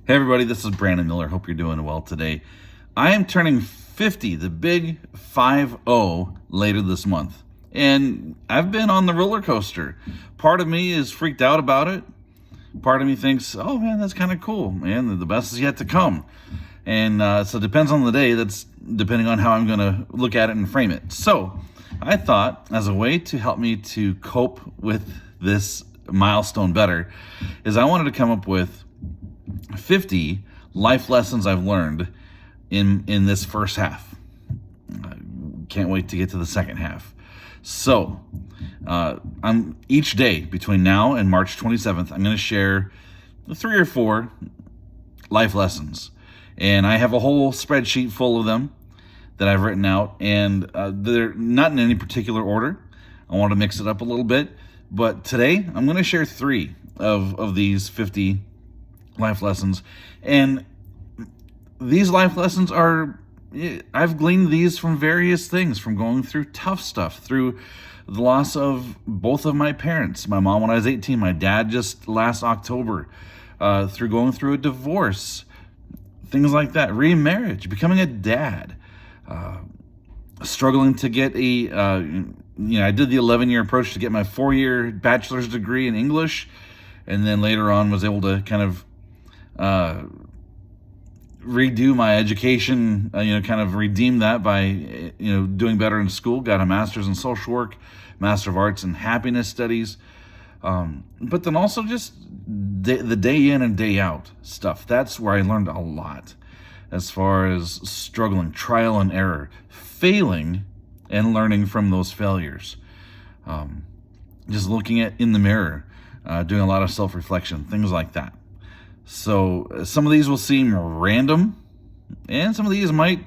Hey everybody, this is Brandon Miller. Hope you're doing well today. I am turning 50, the big 50 later this month. And I've been on the roller coaster. Part of me is freaked out about it. Part of me thinks, oh man, that's kind of cool, man. The best is yet to come. And so it depends on the day. That's depending on how I'm going to look at it and frame it. So I thought, as a way to help me to cope with this milestone better, is I wanted to come up with 50 life lessons I've learned in this first half. Can't wait to get to the second half. So, I'm each day between now and March 27th, I'm going to share 3 or 4 life lessons. And I have a whole spreadsheet full of them that I've written out, and they're not in any particular order. I want to mix it up a little bit. But today, I'm going to share 3 of these 50 life lessons. And these life lessons I've gleaned these from various things, from going through tough stuff, through the loss of both of my parents, my mom when I was 18, my dad just last October, through going through a divorce, things like that, remarriage, becoming a dad, struggling to get I did the 11-year approach to get my 4-year bachelor's degree in English, and then later on was able to kind of redo my education, kind of redeem that by, doing better in school. Got a master's in social work, master of arts in happiness studies. But then also just the day in and day out stuff. That's where I learned a lot as far as struggling, trial and error, failing and learning from those failures. Just looking in the mirror, doing a lot of self-reflection, things like that. So some of these will seem random, and some of these might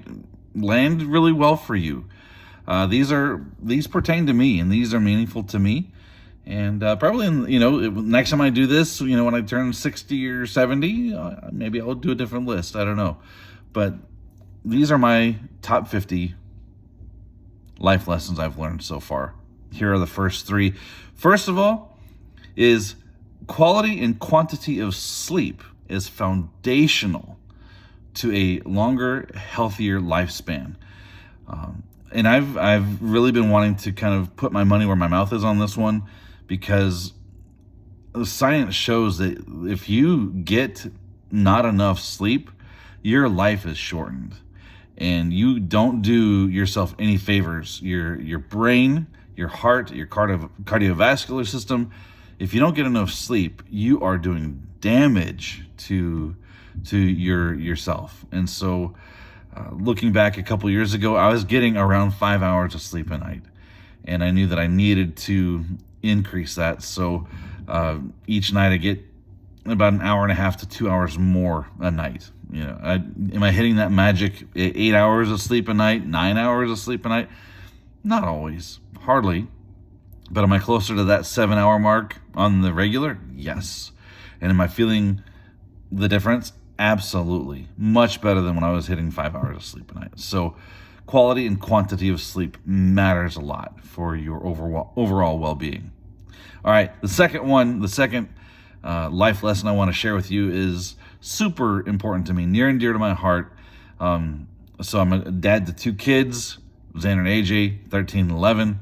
land really well for you. These pertain to me, and these are meaningful to me. And probably, next time I do this, when I turn 60 or 70, maybe I'll do a different list. I don't know. But these are my top 50 life lessons I've learned so far. Here are the first 3. First of all is quality and quantity of sleep is foundational to a longer, healthier lifespan. And I've really been wanting to kind of put my money where my mouth is on this one, because the science shows that if you get not enough sleep, your life is shortened, and you don't do yourself any favors. Your brain, your heart, your cardiovascular system, if you don't get enough sleep, you are doing damage to yourself. And so, looking back a couple years ago, I was getting around 5 hours of sleep a night, and I knew that I needed to increase that. So each night I get about an hour and a half to 2 hours more a night. Am I hitting that magic 8 hours of sleep a night, 9 hours of sleep a night? Not always, hardly. But am I closer to that 7-hour mark on the regular? Yes. And am I feeling the difference? Absolutely. Much better than when I was hitting 5 hours of sleep a night. So quality and quantity of sleep matters a lot for your overall well-being. All right, the second life lesson I want to share with you is super important to me, near and dear to my heart. So I'm a dad to 2 kids, Xander and AJ, 13 and 11,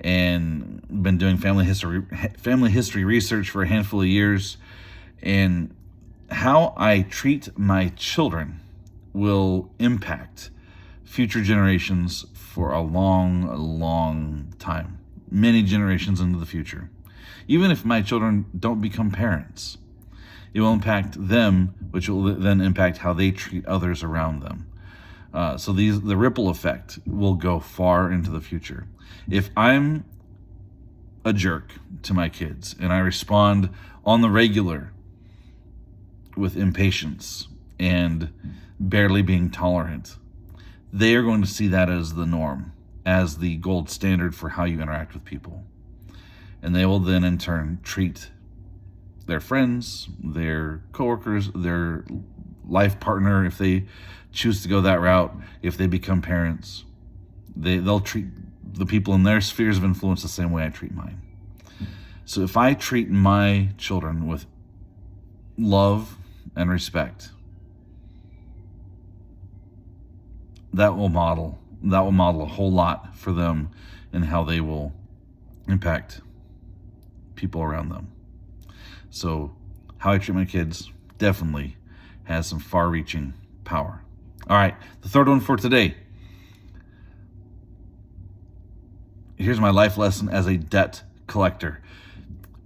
and been doing family history research for a handful of years. And how I treat my children will impact future generations for a long, long time, many generations into the future. Even if my children don't become parents, it will impact them, which will then impact how they treat others around them. So the ripple effect will go far into the future. If I'm a jerk to my kids and I respond on the regular with impatience and barely being tolerant, they are going to see that as the norm, as the gold standard for how you interact with people. And they will then in turn treat their friends, their coworkers, their life partner, if they choose to go that route, if they become parents, they'll treat the people in their spheres of influence the same way I treat mine. So if I treat my children with love and respect. That will model a whole lot for them in how they will impact people around them. So how I treat my kids definitely has some far-reaching power. All right, the third one for today. Here's my life lesson as a debt collector.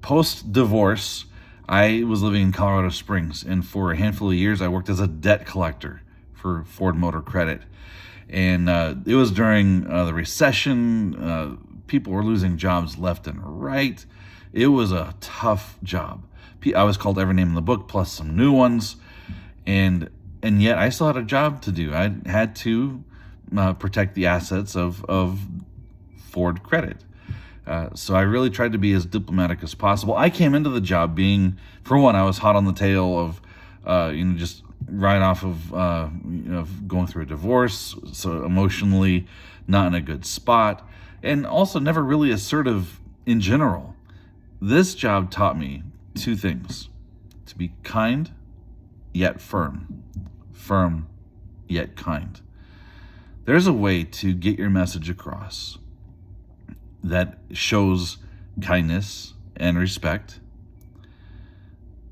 Post-divorce, I was living in Colorado Springs, and for a handful of years, I worked as a debt collector for Ford Motor Credit. And it was during the recession. People were losing jobs left and right. It was a tough job. I was called every name in the book, plus some new ones. And yet I still had a job to do. I had to protect the assets of Ford Credit. So I really tried to be as diplomatic as possible. I came into the job being, for one, I was hot on the tail of, just right off of going through a divorce, so emotionally not in a good spot, and also never really assertive in general. This job taught me two things: to be kind yet firm, firm yet kind. There's a way to get your message across that shows kindness and respect,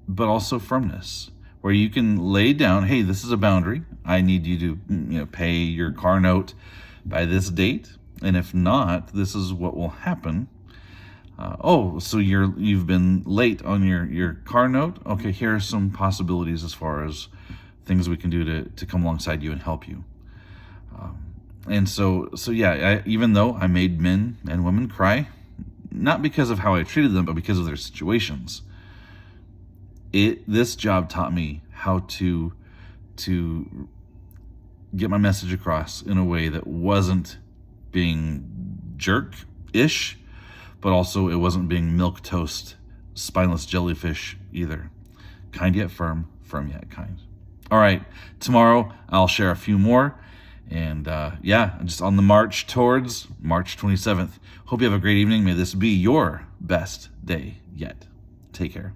but also firmness, where you can lay down, hey, this is a boundary. I need you to pay your car note by this date, and if not, this is what will happen. So you've been late on your car note? Okay, here are some possibilities as far as things we can do to come alongside you and help you. Even though I made men and women cry, not because of how I treated them, but because of their situations, this job taught me how to get my message across in a way that wasn't being jerk-ish, but also it wasn't being milquetoast, spineless jellyfish either. Kind yet firm, firm yet kind. All right, tomorrow I'll share a few more. And just on the march towards March 27th. Hope you have a great evening. May this be your best day yet. Take care.